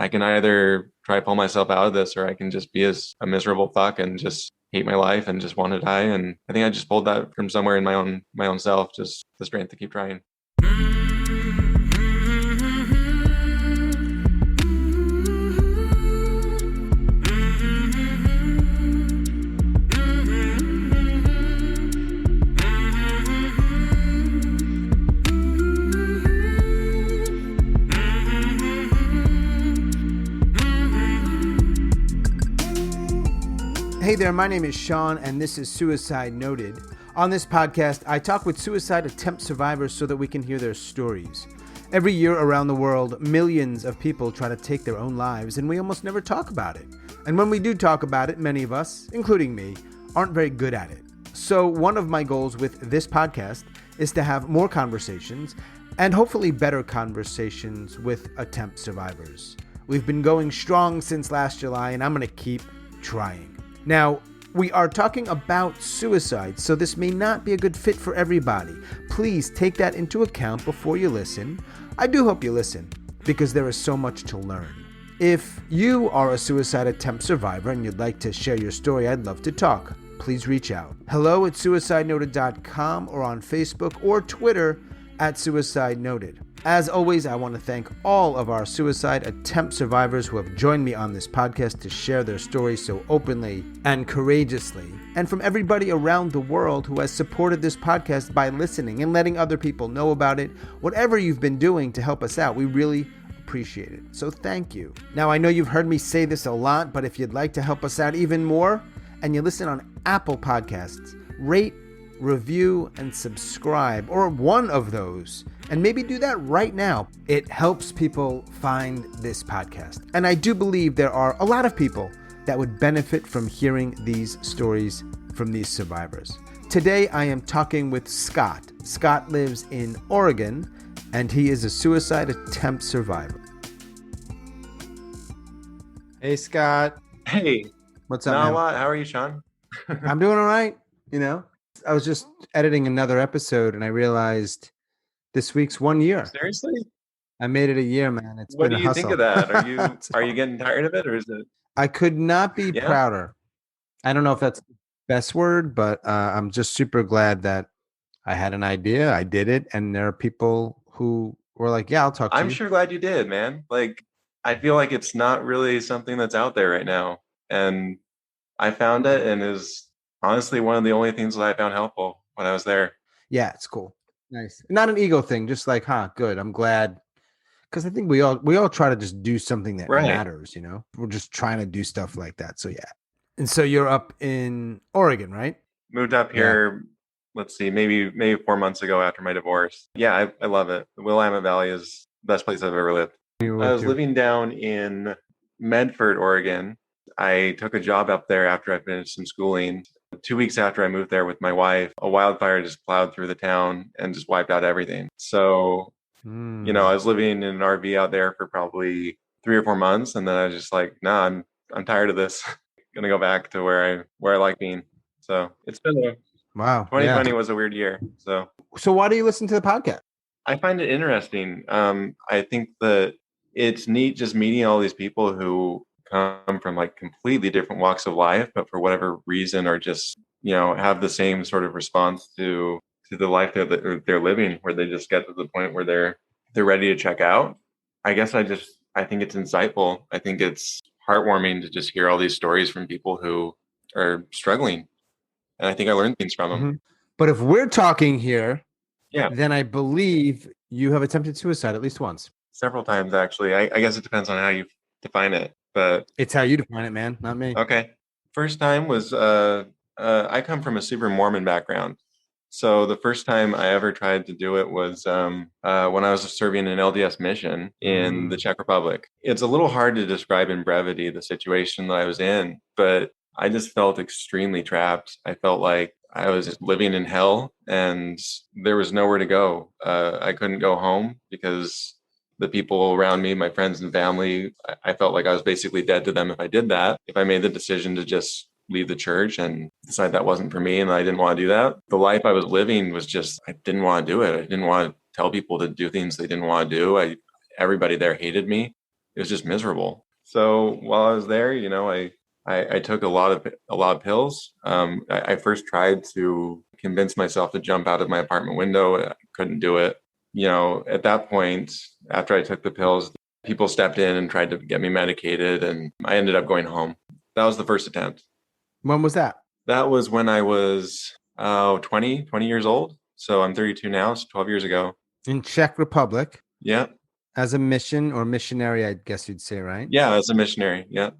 I can either try to pull myself out of this, or I can just be as a miserable fuck and just hate my life and just want to die. And I think I just pulled that from somewhere in my own self, just the strength to keep trying. Hey there, my name is Sean, and this is Suicide Noted. On this podcast, I talk with suicide attempt survivors so that we can hear their stories. Every year around the world, millions of people try to take their own lives, and we almost never talk about it. And when we do talk about it, many of us, including me, aren't very good at it. So one of my goals with this podcast is to have more conversations, and hopefully better conversations with attempt survivors. We've been going strong since last July, and I'm going to keep trying. Now, we are talking about suicide, so this may not be a good fit for everybody. Please take that into account before you listen. I do hope you listen, because there is so much to learn. If you are a suicide attempt survivor and you'd like to share your story, I'd love to talk. Please reach out. hello@suicidenoted.com or on Facebook or Twitter @suicidenoted. As always, I want to thank all of our suicide attempt survivors who have joined me on this podcast to share their stories so openly and courageously, and from everybody around the world who has supported this podcast by listening and letting other people know about it. Whatever you've been doing to help us out, we really appreciate it. So thank you. Now, I know you've heard me say this a lot, but if you'd like to help us out even more, and you listen on Apple Podcasts, rate, review, and subscribe, or one of those, and maybe do that right now. It helps people find this podcast. And I do believe there are a lot of people that would benefit from hearing these stories from these survivors. Today, I am talking with Scott. Scott lives in Oregon, and he is a suicide attempt survivor. Hey, Scott. Hey. What's up, Not man? a lot. How are you, Sean? I'm doing all right, I was just editing another episode and I realized this week's 1 year. Seriously? I made it a year, man. It's What been do a you think hustle. of that? Are you getting tired of it, or is it? I could not be Yeah? prouder. I don't know if that's the best word, but I'm just super glad that I had an idea. I did it. And there are people who were like, yeah, I'll talk to I'm you. sure glad you did, man. Like, I feel like it's not really something that's out there right now. And I found it, and is honestly one of the only things that I found helpful when I was there. Yeah, it's cool. Nice. Not an ego thing, just like, good. I'm glad. Because I think we all try to just do something that Right. matters, We're just trying to do stuff like that. So yeah. And so you're up in Oregon, right? Moved up here, let's see, maybe 4 months ago after my divorce. Yeah, I love it. The Willamette Valley is the best place I've ever lived. I was living down in Medford, Oregon. I took a job up there after I finished some schooling. 2 weeks after I moved there with my wife, a wildfire just plowed through the town and just wiped out everything. So, I was living in an RV out there for probably 3 or 4 months, and then I was just like, nah, I'm tired of this. Gonna go back to where I like being. So it's been Wow. 2020 was a weird year. So why do you listen to the podcast? I find it interesting. I think that it's neat just meeting all these people who come from like completely different walks of life, but for whatever reason are just, have the same sort of response to the life that they're living, where they just get to the point where they're ready to check out. I guess I think it's insightful. I think it's heartwarming to just hear all these stories from people who are struggling. And I think I learned things from them. Mm-hmm. But if we're talking here, yeah, then I believe you have attempted suicide at least once. Several times, actually. I guess it depends on how you define it, but it's how you define it, man, not me. Okay. First time was I come from a super Mormon background. So the first time I ever tried to do it was when I was serving an LDS mission in the Czech Republic. It's a little hard to describe in brevity the situation that I was in, but I just felt extremely trapped. I felt like I was living in hell and there was nowhere to go. I couldn't go home because the people around me, my friends and family, I felt like I was basically dead to them if I did that. If I made the decision to just leave the church and decide that wasn't for me and I didn't want to do that, the life I was living was just, I didn't want to do it. I didn't want to tell people to do things they didn't want to do. Everybody there hated me. it was just miserable. So while I was there, I took a lot of pills. I first tried to convince myself to jump out of my apartment window. I couldn't do it. At that point, after I took the pills, people stepped in and tried to get me medicated, and I ended up going home. That was the first attempt. When was that? That was when I was 20 years old. So I'm 32 now, so 12 years ago. In Czech Republic. Yeah. As a mission or missionary, I guess you'd say, right? Yeah, as a missionary. Yeah.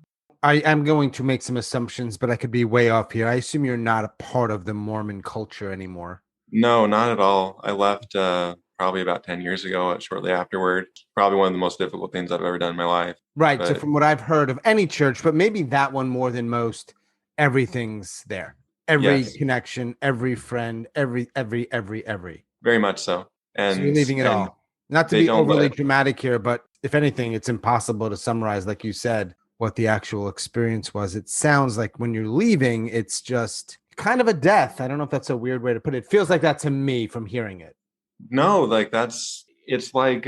I am going to make some assumptions, but I could be way off here. I assume you're not a part of the Mormon culture anymore. No, not at all. I left probably about 10 years ago, shortly afterward. Probably one of the most difficult things I've ever done in my life. Right. But So from what I've heard of any church, but maybe that one more than most, everything's there. Every yes, connection, every friend, every. very much so. And So you're leaving it all. Not to they be don't overly let- dramatic here, but if anything, it's impossible to summarize, like you said, what the actual experience was. It sounds like when you're leaving, it's just kind of a death. I don't know if that's a weird way to put it. It feels like that to me from hearing it. No, it's like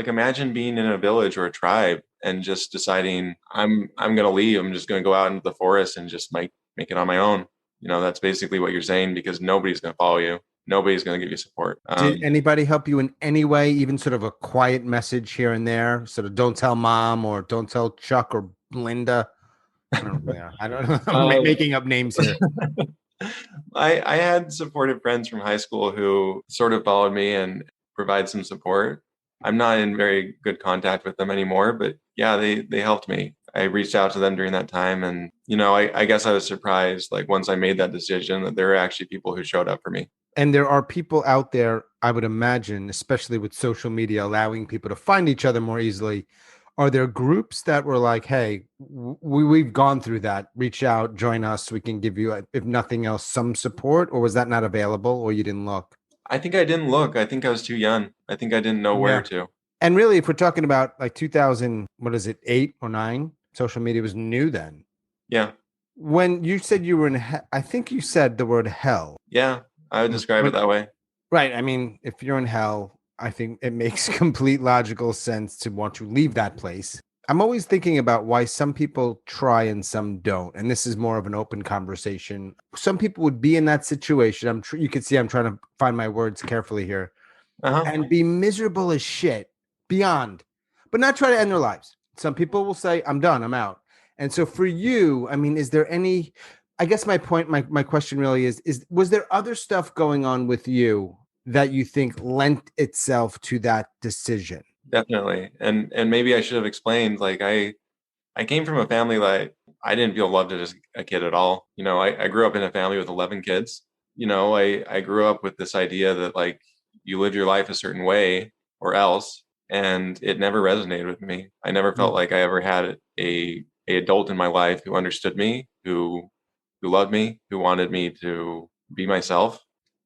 imagine being in a village or a tribe and just deciding I'm gonna leave. I'm just gonna go out into the forest and just make it on my own. That's basically what you're saying, because nobody's gonna follow you. Nobody's gonna give you support. Did anybody help you in any way, even sort of a quiet message here and there? Sort of don't tell mom or don't tell Chuck or Linda. I don't know. I don't know. I'm making up names here. I had supportive friends from high school who sort of followed me and provide some support. I'm not in very good contact with them anymore, but yeah, they helped me. I reached out to them during that time, and I guess I was surprised, like once I made that decision, that there were actually people who showed up for me. And there are people out there, I would imagine, especially with social media allowing people to find each other more easily. Are there groups that were like, hey, we've gone through that, reach out, join us, we can give you, if nothing else, some support? Or was that not available, or you didn't look? I think I didn't look. I think I was too young. I think I didn't know where to. And really, if we're talking about like 2000, what is it, 8 or 9, social media was new then. Yeah. When you said you were in, I think you said the word hell. Yeah, I would describe it that way. Right. I mean, if you're in hell, I think it makes complete logical sense to want to leave that place. I'm always thinking about why some people try and some don't. And this is more of an open conversation. Some people would be in that situation. You can see I'm trying to find my words carefully here, and be miserable as shit beyond, but not try to end their lives. Some people will say, I'm done, I'm out. And so for you, I mean, is there any, I guess my point, my question really is was there other stuff going on with you that you think lent itself to that decision? Definitely. And maybe I should have explained, like I came from a family that I didn't feel loved as a kid at all. I grew up in a family with 11 kids. I grew up with this idea that like you live your life a certain way or else, and it never resonated with me. I never felt like I ever had a adult in my life who understood me, who loved me, who wanted me to be myself.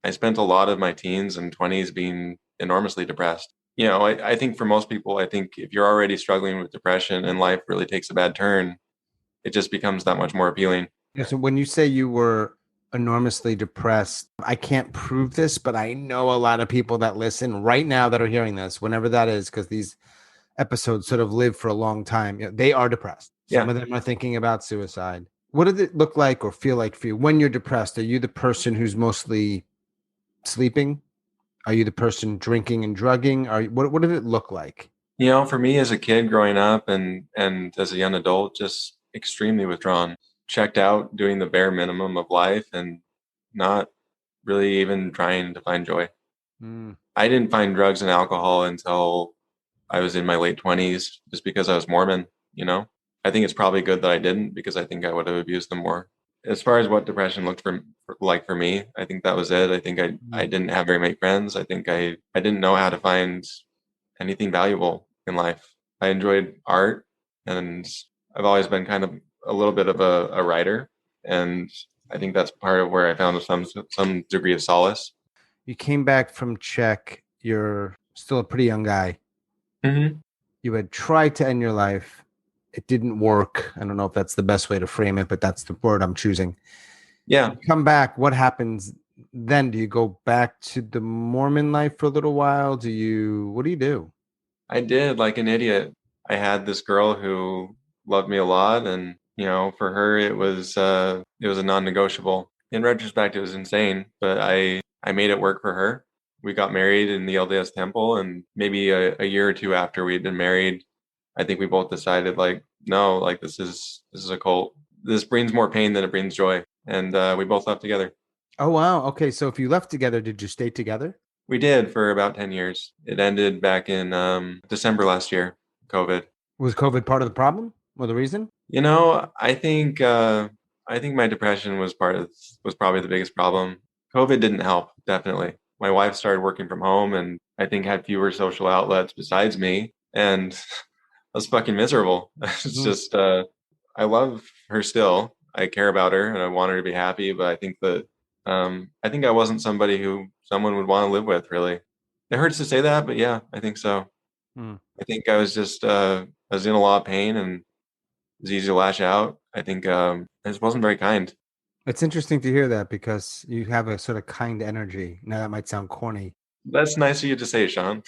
I spent a lot of my teens and 20s being enormously depressed. I think for most people, I think if you're already struggling with depression and life really takes a bad turn, it just becomes that much more appealing. Yeah, so when you say you were enormously depressed, I can't prove this, but I know a lot of people that listen right now that are hearing this, whenever that is, because these episodes sort of live for a long time. They are depressed. Some of them are thinking about suicide. What did it look like or feel like for you when you're depressed? Are you the person who's mostly sleeping? Are you the person drinking and drugging? What did it look like? For me as a kid growing up and as a young adult, just extremely withdrawn, checked out, doing the bare minimum of life and not really even trying to find joy. I didn't find drugs and alcohol until I was in my late 20s, just because I was Mormon. I think it's probably good that I didn't, because I think I would have abused them more. As far as what depression looked like for me, I think that was it. I think I didn't have very many friends. I think I didn't know how to find anything valuable in life. I enjoyed art, and I've always been kind of a little bit of a writer, and I think that's part of where I found some degree of solace. You came back from Czech. You're still a pretty young guy. Mm-hmm. You had tried to end your life. It didn't work. I don't know if that's the best way to frame it, but that's the word I'm choosing. Yeah. You come back. What happens then? Do you go back to the Mormon life for a little while? What do you do? I did, like an idiot. I had this girl who loved me a lot, and for her it was a non-negotiable. In retrospect, it was insane, but I made it work for her. We got married in the LDS temple, and maybe a year or two after we had been married, I think we both decided like, no, like this is a cult. This brings more pain than it brings joy, and we both left together. Oh, wow. Okay. So if you left together, did you stay together? We did for about 10 years. It ended back in December last year, COVID. Was COVID part of the problem or the reason? I think my depression was probably the biggest problem. COVID didn't help, definitely. My wife started working from home and I think had fewer social outlets besides me, and I was fucking miserable. It's Mhm. just I love her still. I care about her and I want her to be happy, but I think I wasn't somebody who someone would want to live with, really. It hurts to say that, but yeah, I think so. Mm. I think I was in a lot of pain and it was easy to lash out. I think I just wasn't very kind. It's interesting to hear that because you have a sort of kind energy. Now that might sound corny. That's nice of you to say, Sean.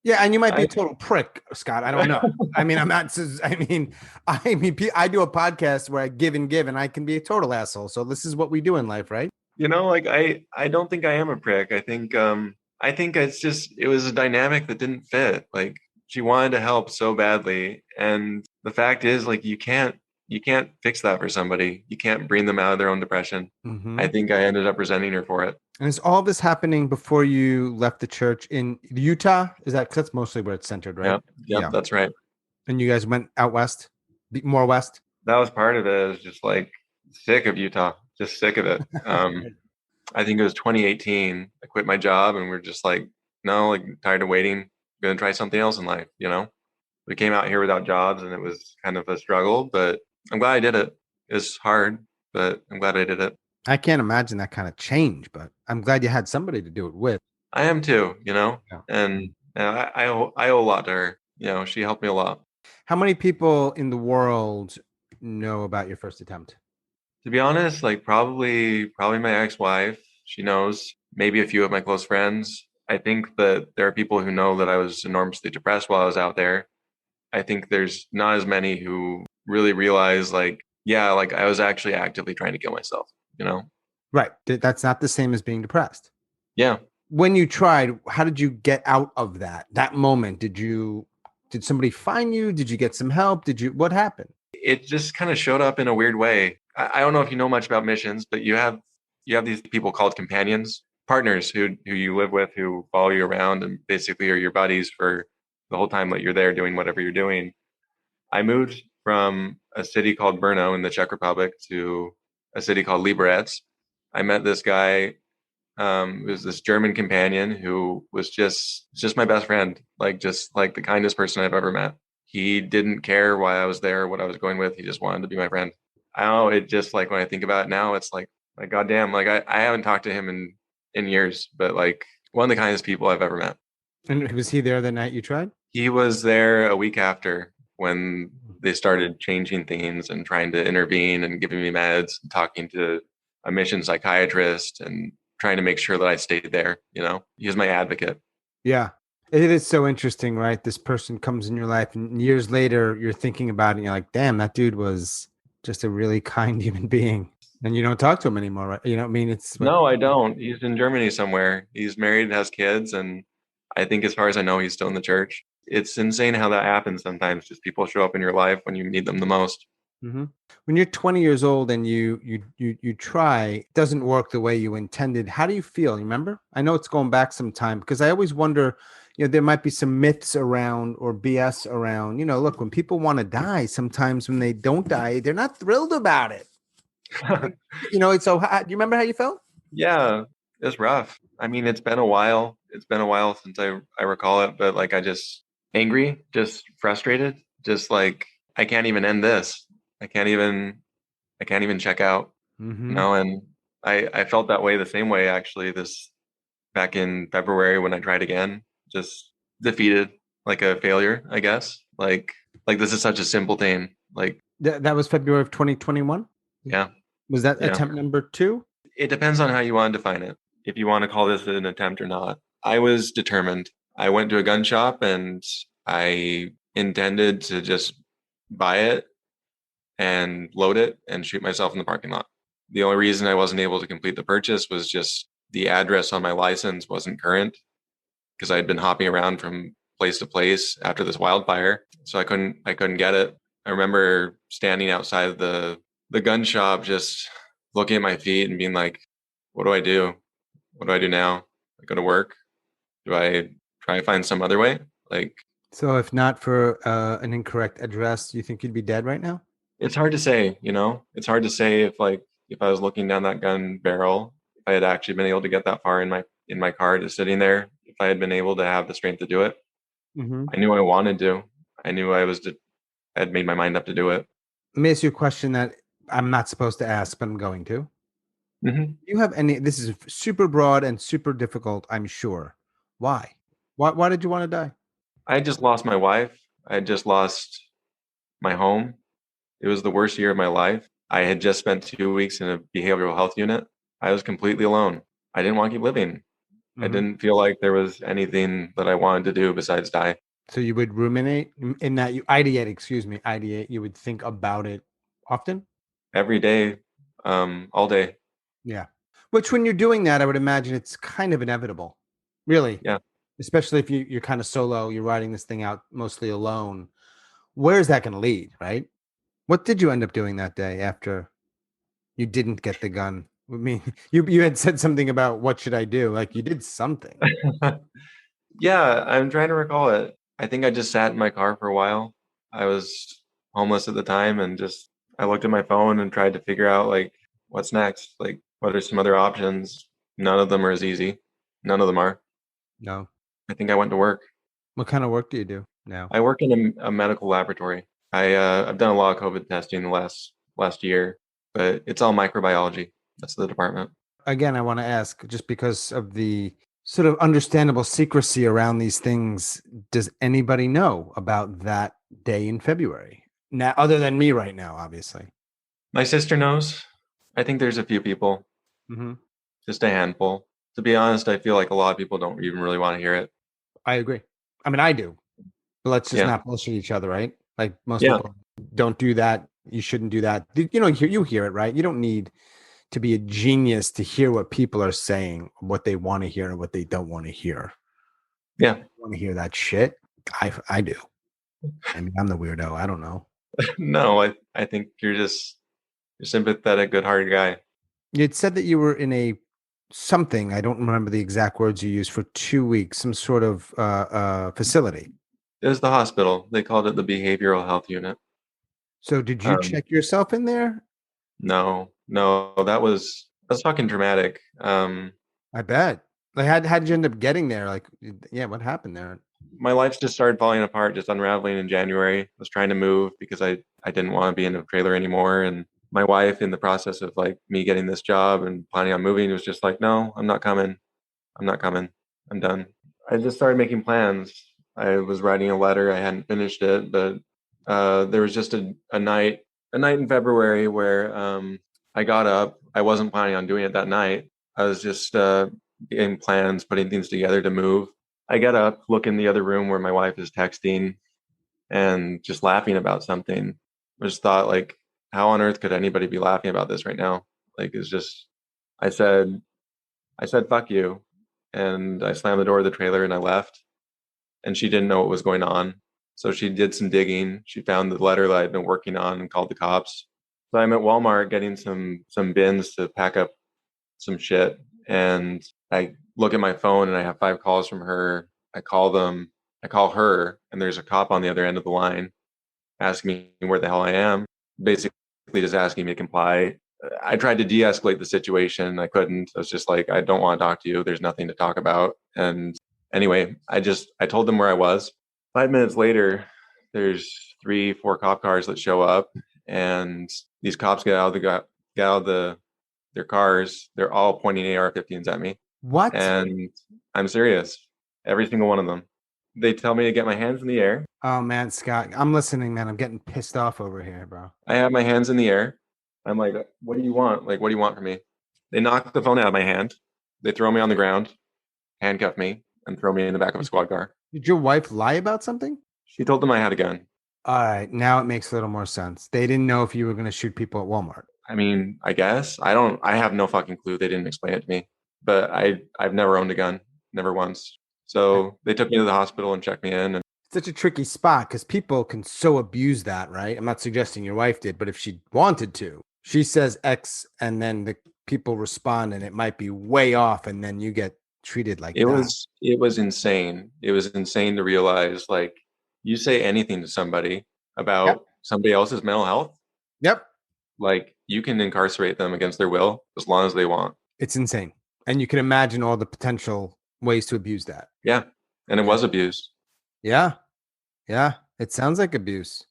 Yeah, and you might be I a total prick, Scott. I don't know. I mean, I'm not. I do a podcast where I give and give, and I can be a total asshole. So this is what we do in life, right? like I don't think I am a prick. I think it was a dynamic that didn't fit. Like she wanted to help so badly, and the fact is like you can't fix that for somebody. You can't bring them out of their own depression. Mm-hmm. I think I ended up resenting her for it. And is all this happening before you left the church in Utah? Is that 'cause that's mostly where it's centered, right? Yep, yep, Yeah. that's right. And you guys went out west, more west. That was part of it. I was just like sick of Utah, just sick of it. I think it was 2018. I quit my job and we're just like, no, like tired of waiting. Gonna try something else in life. We came out here without jobs and it was kind of a struggle, but I'm glad I did it. It's hard, but I'm glad I did it. I can't imagine that kind of change, but I'm glad you had somebody to do it with. I am too. Yeah. And I owe a lot to her. She helped me a lot. How many people in the world know about your first attempt? To be honest, like probably my ex-wife. She knows. Maybe a few of my close friends. I think that there are people who know that I was enormously depressed while I was out there. I think there's not as many who really realize like, yeah, like I was actually actively trying to kill myself. Right. That's not the same as being depressed. Yeah. When you tried, how did you get out of that moment? Did somebody find you? Did you get some help? What happened? It just kind of showed up in a weird way. I don't know if you know much about missions, but you have these people called companions, partners who you live with, who follow you around and basically are your buddies for the whole time that you're there doing whatever you're doing. I moved from a city called Brno in the Czech Republic to a city called Liberec. I met this guy. It was this German companion who was just my best friend, like just like the kindest person I've ever met. He didn't care why I was there, what I was going with. He just wanted to be my friend. I don't know. It just like when I think about it now, it's like goddamn, like I haven't talked to him in years, but like one of the kindest people I've ever met. And was he there the night you tried? He was there a week after when they started changing things and trying to intervene and giving me meds and talking to a mission psychiatrist and trying to make sure that I stayed there. He was my advocate. Yeah. It is so interesting, right? This person comes in your life and years later you're thinking about it and you're like, damn, that dude was just a really kind human being. And you don't talk to him anymore, right? You know what I mean? No, I don't. He's in Germany somewhere. He's married, has kids, and I think as far as I know, he's still in the church. It's insane how that happens sometimes. Just people show up in your life when you need them the most. Mm-hmm. When you're 20 years old and you try, it doesn't work the way you intended. How do you feel? You remember? I know it's going back some time because I always wonder, there might be some myths around or BS around, look, when people want to die, sometimes when they don't die, they're not thrilled about it. It's so, do you remember how you felt? Yeah, it's rough. I mean, it's been a while. It's been a while since I recall it, but like I just angry, just frustrated, just like I can't even end this. I can't even check out. Mm-hmm. And I felt that way the same way actually this back in February when I tried again, just defeated, like a failure, I guess. Like this is such a simple thing. Like that was February of 2021. Yeah. Was that Yeah. attempt number 2? It depends on how you want to define it. If you want to call this an attempt or not. I was determined. I went to a gun shop and I intended to just buy it and load it and shoot myself in the parking lot. The only reason I wasn't able to complete the purchase was just the address on my license wasn't current because I'd been hopping around from place to place after this wildfire. So I couldn't get it. I remember standing outside of the gun shop just looking at my feet and being like, what do I do? What do I do now? I go to work? Do I try to find some other way? Like, So if not for an incorrect address, do you think you'd be dead right now? it's hard to say, you know? It's hard to say if I was looking down that gun barrel, if I had actually been able to get that far in my car just sitting there, if I had been able to have the strength to do it. Mm-hmm. I knew I wanted to. I knew I had made my mind up to do it. Let me ask you a question that I'm not supposed to ask, but I'm going to. Hmm. Do you have any? This is super broad and super difficult, I'm sure. Why? Why did you want to die? I just lost my wife. I had just lost my home. It was the worst year of my life. I had just spent 2 weeks in a behavioral health unit. I was completely alone. I didn't want to keep living. I Hmm. didn't feel like there was anything that I wanted to do besides die. So you would ruminate in that you ideate, excuse me, ideate. You would think about it often. Every day, all day. Yeah. Which, when you're doing that, I would imagine it's kind of inevitable. Really, Yeah. especially if you're kind of solo, you're writing this thing out mostly alone. Where is that going to lead, right? What did you end up doing that day after you didn't get the gun? I mean, you had said something about what should I do? Like you did something. Yeah, I'm trying to recall it. I think I just sat in my car for a while. I was homeless at the time and just I looked at my phone and tried to figure out like what's next? Like what are some other options? None of them are as easy. None of them are. No. I think I went to work. What kind of work do you do now? I work in a medical laboratory. I've done a lot of COVID testing the last year, but it's all microbiology. That's the department. Again, I want to ask, just because of the sort of understandable secrecy around these things, does anybody know about that day in February? Now, other than me right now, obviously. My sister knows. I think there's a few people, Hmm. just a handful. To be honest, I feel like a lot of people don't even really want to hear it. I agree. I mean, I do. But let's just Yeah. not bullshit each other, right? Like most Yeah. people don't do that. You shouldn't do that. You know, you hear it, right? You don't need to be a genius to hear what people are saying, what they want to hear and what they don't want to hear. Yeah. Want to hear that shit? I do. I mean, I'm the weirdo. I don't know. No, I think you're sympathetic, good-hearted guy. You had said that you were in a something. I don't remember the exact words you used for 2 weeks. Some sort of facility. It was the hospital. They called it the behavioral health unit. So did you Um, check yourself in there? no, that's fucking dramatic. I bet. Like, how did you end up getting there? Like, yeah, what happened there? My life just started falling apart, just unraveling in January. I was trying to move because I didn't want to be in a trailer anymore. And my wife, in the process of like me getting this job and planning on moving, was just like, no, I'm not coming. I'm not coming. I'm done. I just started making plans. I was writing a letter. I hadn't finished it, but there was just a night in February where I got up. I wasn't planning on doing it that night. I was just getting plans, putting things together to move. I get up, look in the other room where my wife is texting and just laughing about something. I just thought, like, how on earth could anybody be laughing about this right now? Like, it's just, I said, I said, fuck you. And I slammed the door of the trailer and I left. And she didn't know what was going on. So she did some digging. She found the letter that I'd been working on and called the cops. So I'm at Walmart getting some bins to pack up some shit. And I look at my phone and I have 5 calls from her. I call them, I call her, and there's a cop on the other end of the line asking me where the hell I am, basically just asking me to comply. I tried to de-escalate the situation. I couldn't. I was just like, I don't want to talk to you. There's nothing to talk about. And anyway, I told them where I was. 5 minutes later, there's 3, 4 cop cars that show up, and these cops get out of their cars. They're all pointing AR-15s at me, What? and I'm serious. Every single one of them. They tell me to get my hands in the air. Oh man, Scott, I'm listening, man. I'm getting pissed off over here, bro. I have my hands in the air. I'm like, what do you want? Like, what do you want from me? They knock the phone out of my hand. They throw me on the ground, handcuff me, and throw me in the back of a squad car. Did your wife lie about something? She told them I had a gun. All right, now it makes a little more sense. They didn't know if you were going to shoot people at Walmart. I mean, I guess I have no fucking clue. They didn't explain it to me, but I've never owned a gun, never once. So they took me to the hospital and checked me in. And Such a tricky spot because people can so abuse that, right? I'm not suggesting your wife did, but if she wanted to, she says X and then the people respond and it might be way off and then you get treated like that. it was insane. It was insane to realize like you say anything to somebody Yep. about somebody else's mental health, Yep. like you can incarcerate them against their will as long as they want. It's insane. And you can imagine all the potential ways to abuse that. Yeah. And it Yeah. was abused. Yeah. Yeah. It sounds like abuse.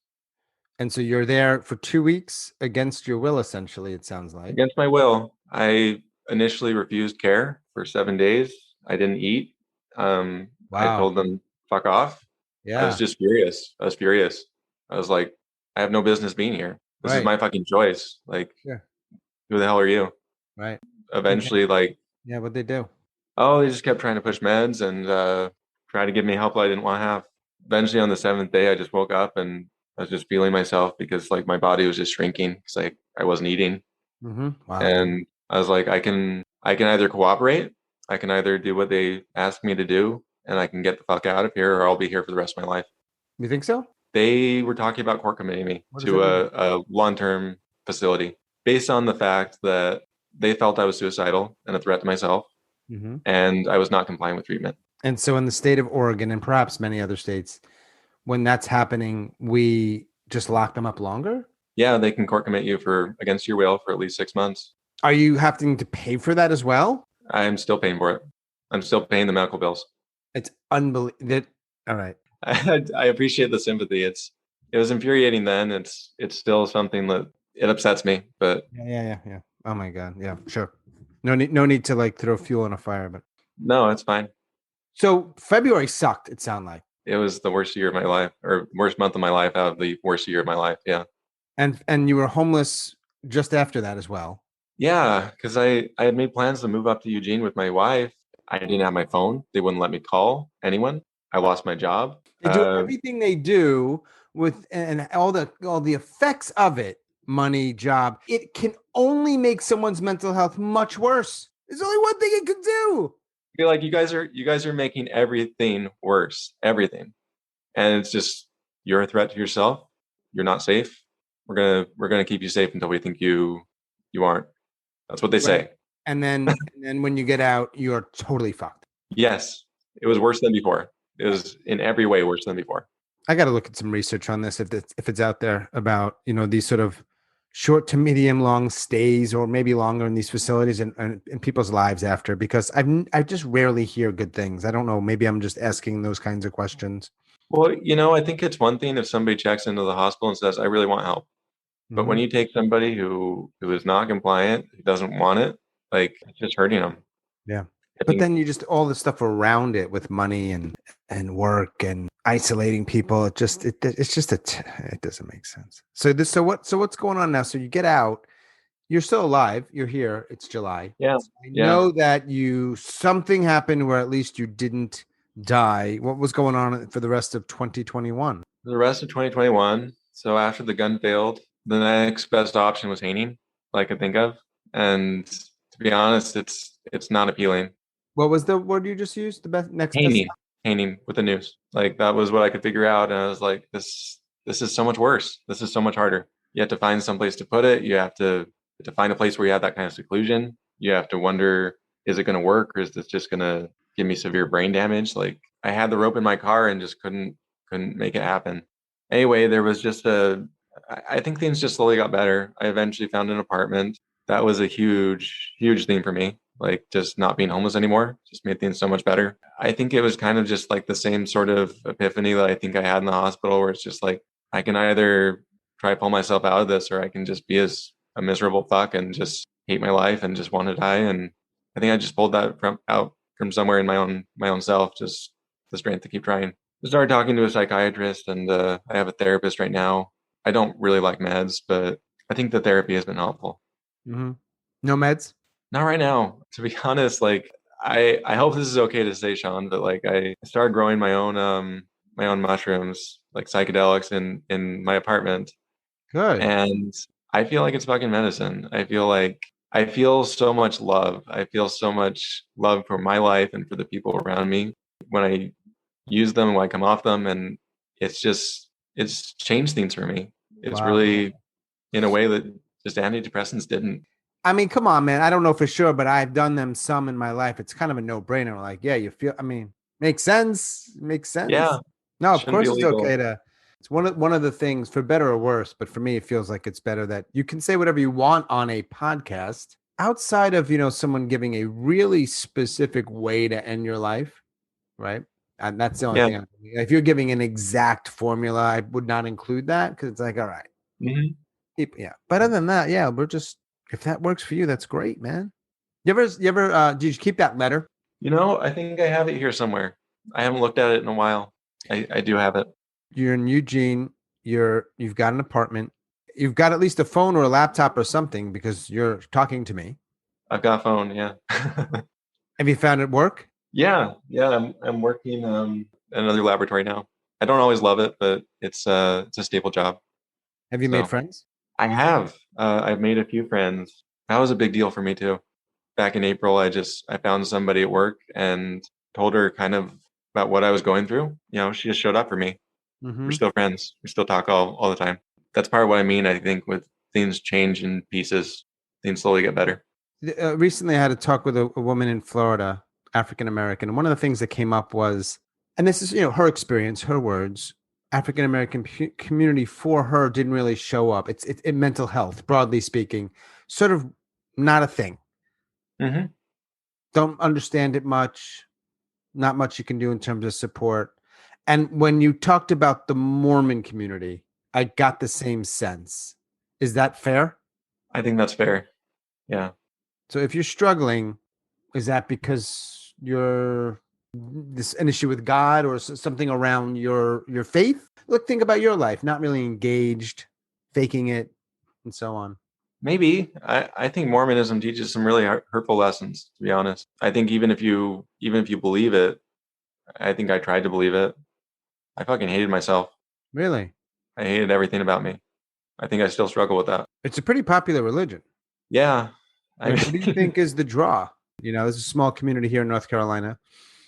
And so you're there for 2 weeks against your will, essentially, it sounds like. Against my will. I initially refused care for 7 days. I didn't eat. I Wow. told them, fuck off. I was Yeah. just furious. I was furious. I was like, I have no business being here. This is Right. my fucking choice. Like, Sure. who the hell are you? Right. Eventually, like, Yeah. What'd they do? oh, they just kept trying to push meds and try to give me help I didn't want to have. Eventually, on the seventh day, I just woke up and I was just feeling myself because like my body was just shrinking because I wasn't eating. Wow. And I was like, I can either cooperate, I can either do what they ask me to do, and I can get the fuck out of here, or I'll be here for the rest of my life. You think so? They were talking about court committing me What does to that mean? a long-term facility based on the fact that they felt I was suicidal and a threat to myself, and I was not complying with treatment. And so in the state of Oregon and perhaps many other states, when that's happening, we just lock them up longer? Yeah, they can court commit you for against your will for at least 6 months. Are you having to pay for that as well? I'm still paying for it. I'm still paying the medical bills. It's unbelievable. All right. I appreciate the sympathy. It was infuriating then. It's still something that it upsets me, but Yeah. Oh my God. Yeah, sure. No need to like throw fuel on a fire, but no, it's fine. so February sucked, it sounded like. It was the worst year of my life, or worst month of my life out of the worst year of my life. Yeah. And you were homeless just after that as well. Yeah, because I had made plans to move up to Eugene with my wife. I didn't have my phone. They wouldn't let me call anyone. I lost my job. They do everything they do with and all the effects of it, money, job. It can only make someone's mental health much worse. There's only one thing it could do. I feel like you guys are making everything worse. Everything. And it's just you're a threat to yourself. You're not safe. We're gonna keep you safe until we think you aren't. That's what they say. Right. And then when you get out, you're totally fucked. Yes, it was worse than before. It was in every way worse than before. I got to look at some research on this if it's out there about these sort of short to medium long stays or maybe longer in these facilities and in people's lives after, because I just rarely hear good things. I don't know. Maybe I'm just asking those kinds of questions. Well, I think it's one thing if somebody checks into the hospital and says, "I really want help," but when you take somebody who is not compliant, who doesn't want it, like it's just hurting them. Yeah. I But think then you just all the stuff around it with money and work and isolating people. It doesn't make sense. So what's going on now? So you get out, you're still alive, you're here, it's July. yeah, I yeah. know that something happened where at least you didn't die. What was going on for the rest of 2021? For the rest of 2021, so after the gun failed, the next best option was hanging, I could think of. And to be honest, it's not appealing. What was the word you just used? The best next best. Hanging with the noose. Like that was what I could figure out. And I was like, this is so much worse. This is so much harder. You have to find some place to put it. You have to find a place where you have that kind of seclusion. You have to wonder, is it going to work, or is this just going to give me severe brain damage? Like I had the rope in my car and just couldn't make it happen. Anyway, there was just I think things just slowly got better. I eventually found an apartment. That was a huge thing for me. Like just not being homeless anymore just made things so much better. I think it was kind of just like the same sort of epiphany that I think I had in the hospital, where it's just like, I can either try to pull myself out of this, or I can just be as a miserable fuck and just hate my life and just want to die. And I think I just pulled that out from somewhere in my own self, just the strength to keep trying. I started talking to a psychiatrist, and I have a therapist right now. I don't really like meds, but I think the therapy has been helpful. Mm-hmm. No meds? Not right now, to be honest. Like I hope this is okay to say, Sean, but like I started growing my my own mushrooms, like psychedelics in my apartment. Good. And I feel like it's fucking medicine. I feel so much love. I feel so much love for my life and for the people around me when I use them, when I come off them. And it's changed things for me. It's Wow. really in a way that just antidepressants didn't. I mean, come on, man. I don't know for sure, but I've done them some in my life. It's kind of a no-brainer. Like, yeah, you feel, I mean, makes sense. Makes Yeah, sense. No, of shouldn't be course it's illegal. okay to, it's one of the things for better or worse, but for me, it feels like it's better that you can say whatever you want on a podcast outside of, someone giving a really specific way to end your life, right? And that's the only Yeah. thing. If you're giving an exact formula, I would not include that because it's like, all right, Mhm. yeah. But other than that, yeah, we're just if that works for you, that's great, man. Did you keep that letter? I think I have it here somewhere. I haven't looked at it in a while. I do have it. You're in Eugene. You've got an apartment. You've got at least a phone or a laptop or something because you're talking to me. I've got a phone, yeah. Have you found it work? Yeah. I'm working at another laboratory now. I don't always love it, but it's a stable job. Have you made So friends? I have. I've made a few friends. That was a big deal for me too. Back in April, I found somebody at work and told her kind of about what I was going through. She just showed up for me. We're Mm-hmm. still friends. We still talk all the time. That's part of what I mean. I think with things change in pieces, things slowly get better. Recently, I had a talk with a woman in Florida, African American, and one of the things that came up was, and this is her experience, her words. African American community for her didn't really show up. It's mental health, broadly speaking, sort of not a thing. Hmm. Don't understand it much. Not much you can do in terms of support. And when you talked about the Mormon community, I got the same sense. Is that fair? I think that's fair. Yeah. So if you're struggling, is that because you're this an issue with God or something around your faith? Look, think about your life, not really engaged, faking it, and so on. Maybe. I think Mormonism teaches some really hurtful lessons, to be honest. I think even if you believe it, I think I tried to believe it. I fucking hated myself. Really, I hated everything about me. I think I still struggle with that. it's a pretty popular religion. Yeah. I What do you mean, think is the draw? There's a small community here in North Carolina,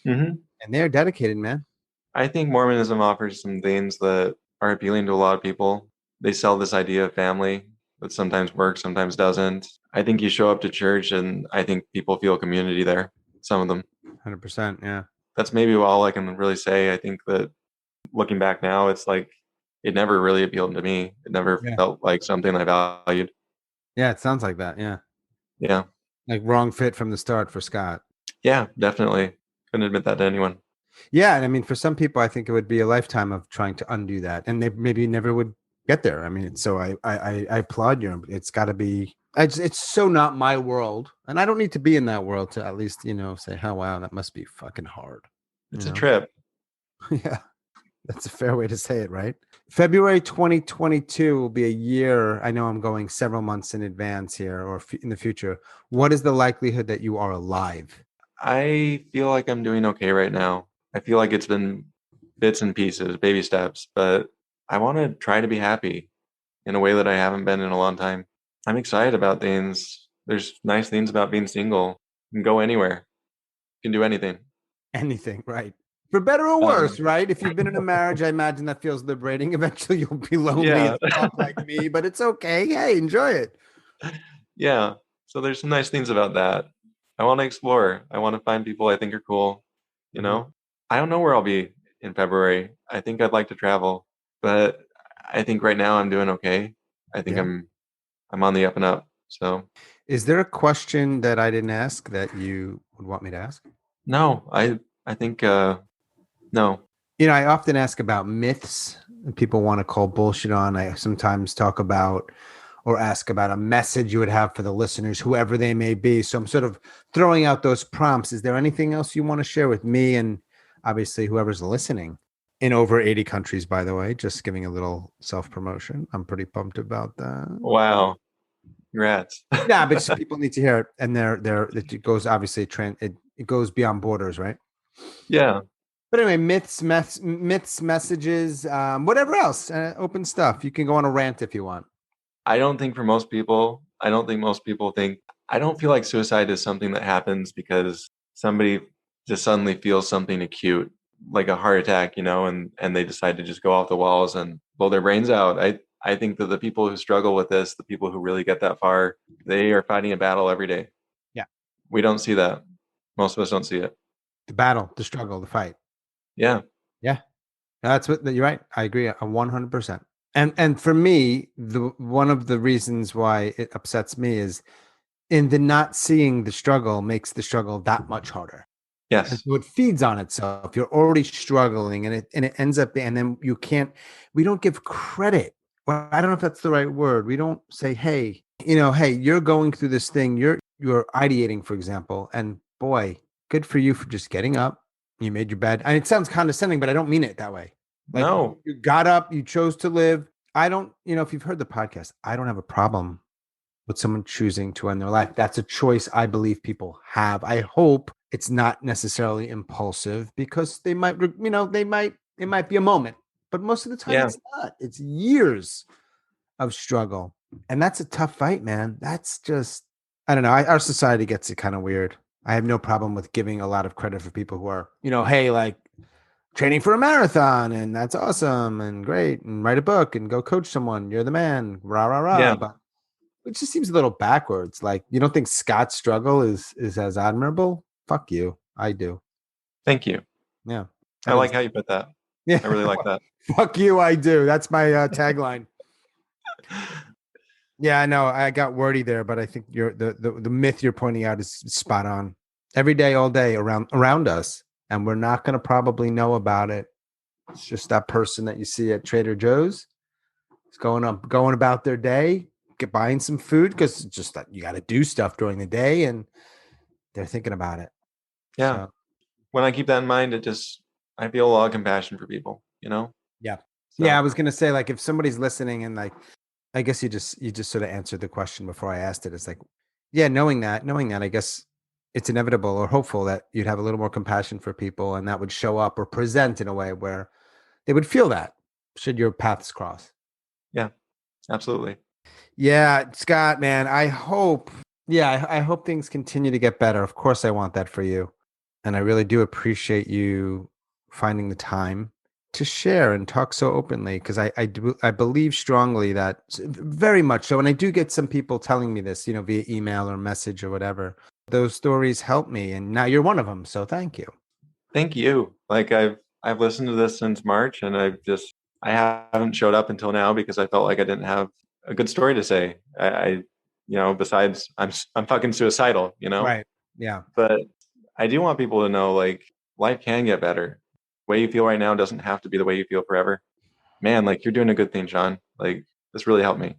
Mhm. and they're dedicated, man. I think Mormonism offers some things that are appealing to a lot of people. They sell this idea of family that sometimes works, sometimes doesn't. I think you show up to church and I think people feel community there. Some of them. 100%. Yeah. That's maybe all I can really say. I think that looking back now, it's like it never really appealed to me. It never Yeah. felt like something I valued. Yeah. It sounds like that. Yeah. Yeah. Like wrong fit from the start for Scott. Yeah, definitely. Couldn't admit that to anyone. Yeah. And I mean, for some people, I think it would be a lifetime of trying to undo that. And they maybe never would get there. I mean, so I applaud you. It's got to be, it's so not my world. And I don't need to be in that world to at least, say, oh, wow, that must be fucking hard. It's a trip. Yeah. That's a fair way to say it, right? February 2022 will be a year. I know I'm going several months in advance here or in the future. What is the likelihood that you are alive? I feel like I'm doing okay right now. I feel like it's been bits and pieces, baby steps, but I want to try to be happy in a way that I haven't been in a long time. I'm excited about things. There's nice things about being single. You can go anywhere. You can do anything. Anything, right? For better or Um, worse, right? If you've been in a marriage, I imagine that feels liberating. Eventually, you'll be lonely yeah. as fuck like me, but it's okay. Hey, enjoy it. Yeah. So there's some nice things about that. I want to explore. I want to find people I think are cool. You Mhm. know, I don't know where I'll be in February. I think I'd like to travel, but I think right now I'm doing okay. I think Yeah. I'm on the up and up. So Is there a question that I didn't ask that you would want me to ask? no, I think no. I often ask about myths that people want to call bullshit on. I sometimes talk about or ask about a message you would have for the listeners, whoever they may be. So I'm sort of throwing out those prompts. Is there anything else you want to share with me and obviously whoever's listening in over 80 countries, by the way, just giving a little self-promotion. I'm pretty pumped about that. Wow. Congrats. Yeah, but just people need to hear it. And it goes obviously it goes beyond borders, right? Yeah. But anyway, myths, messages, whatever else, open stuff. You can go on a rant if you want. I don't think for most people, I don't think most people think, I don't feel like suicide is something that happens because somebody just suddenly feels something acute, like a heart attack, and they decide to just go off the walls and blow their brains out. I think that the people who struggle with this, the people who really get that far, they are fighting a battle every day. Yeah. We don't see that. Most of us don't see it. The battle, the struggle, the fight. Yeah. Yeah. That's what you're right. I agree 100%. And for me, one of the reasons why it upsets me is in the not seeing the struggle makes the struggle that much harder. Yes. And so it feeds on itself. You're already struggling and it ends up, and then we don't give credit. Well, I don't know if that's the right word. We don't say, hey, hey, you're going through this thing. You're ideating, for example, and boy, good for you for just getting up. You made your bed. And it sounds condescending, but I don't mean it that way. Like, no, you got up, you chose to live. I don't, if you've heard the podcast, I don't have a problem with someone choosing to end their life. That's a choice I believe people have. I hope it's not necessarily impulsive because they might, it might be a moment, but most of the time it's not. It's years of struggle. And that's a tough fight, man. That's just, I don't know. Our society gets it kind of weird. I have no problem with giving a lot of credit for people who are, hey, like training for a marathon and that's awesome and great and write a book and go coach someone. You're the man. Rah, rah, rah. Yeah. But it just seems a little backwards. Like, you don't think Scott's struggle is as admirable? Fuck you. I do. Thank you. Yeah. I like how you put that. Yeah. I really like that. Fuck you. I do. That's my tagline. Yeah, I know. I got wordy there, but I think the myth you're pointing out is spot on. Every day, all day around us, and we're not going to probably know about it. It's just that person that you see at Trader Joe's. It's going about their day, buying some food because it's just that you got to do stuff during the day, and they're thinking about it. Yeah. So, when I keep that in mind, I feel a lot of compassion for people. Yeah. So. Yeah, I was gonna say, like, if somebody's listening and like, I guess you just sort of answered the question before I asked it. It's like, yeah, knowing that, I guess it's inevitable or hopeful that you'd have a little more compassion for people and that would show up or present in a way where they would feel that should your paths cross. Yeah, absolutely. Yeah, Scott, man, I hope things continue to get better. Of course, I want that for you. And I really do appreciate you finding the time to share and talk so openly, because I believe strongly that, very much so, and I do get some people telling me this, via email or message or whatever. Those stories help me, and now you're one of them. So thank you. Thank you. Like I've listened to this since March, and I haven't showed up until now because I felt like I didn't have a good story to say. I besides I'm fucking suicidal, Right. Yeah. But I do want people to know, like, life can get better. The way you feel right now doesn't have to be the way you feel forever. Man, like, you're doing a good thing, Sean. Like, this really helped me.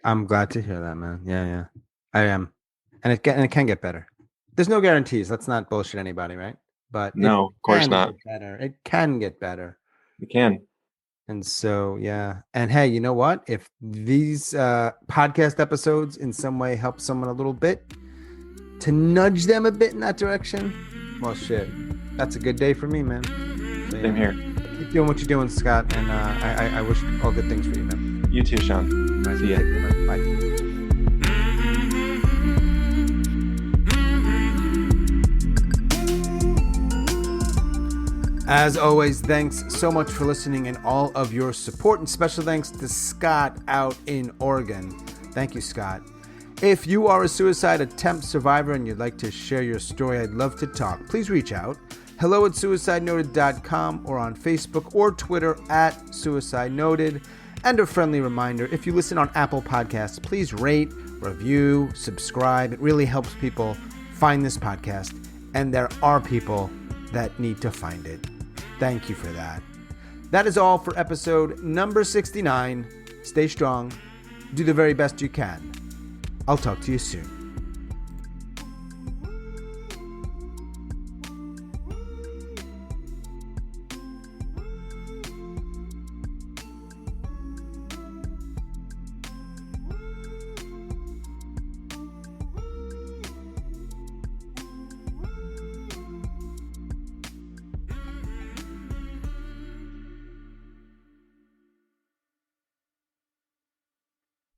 I'm glad to hear that, man. Yeah. I am. And it can get better. There's no guarantees. Let's not bullshit anybody, right? But no, of course not. It can get better. It can. And so, yeah. And hey, you know what? If these podcast episodes in some way help someone a little bit, to nudge them a bit in that direction, well, shit, that's a good day for me, man. So, Same here. Keep doing what you're doing, Scott, and I wish all good things for you, man. You too, Sean. Right, see ya. Bye. As always, thanks so much for listening and all of your support, and special thanks to Scott out in Oregon. Thank you, Scott. If you are a suicide attempt survivor and you'd like to share your story, I'd love to talk. Please reach out. hello@suicidenoted.com or on Facebook or Twitter @suicidenoted. And a friendly reminder, if you listen on Apple Podcasts, please rate, review, subscribe. It really helps people find this podcast, and there are people that need to find it. Thank you for that. That is all for episode number 69. Stay strong. Do the very best you can. I'll talk to you soon.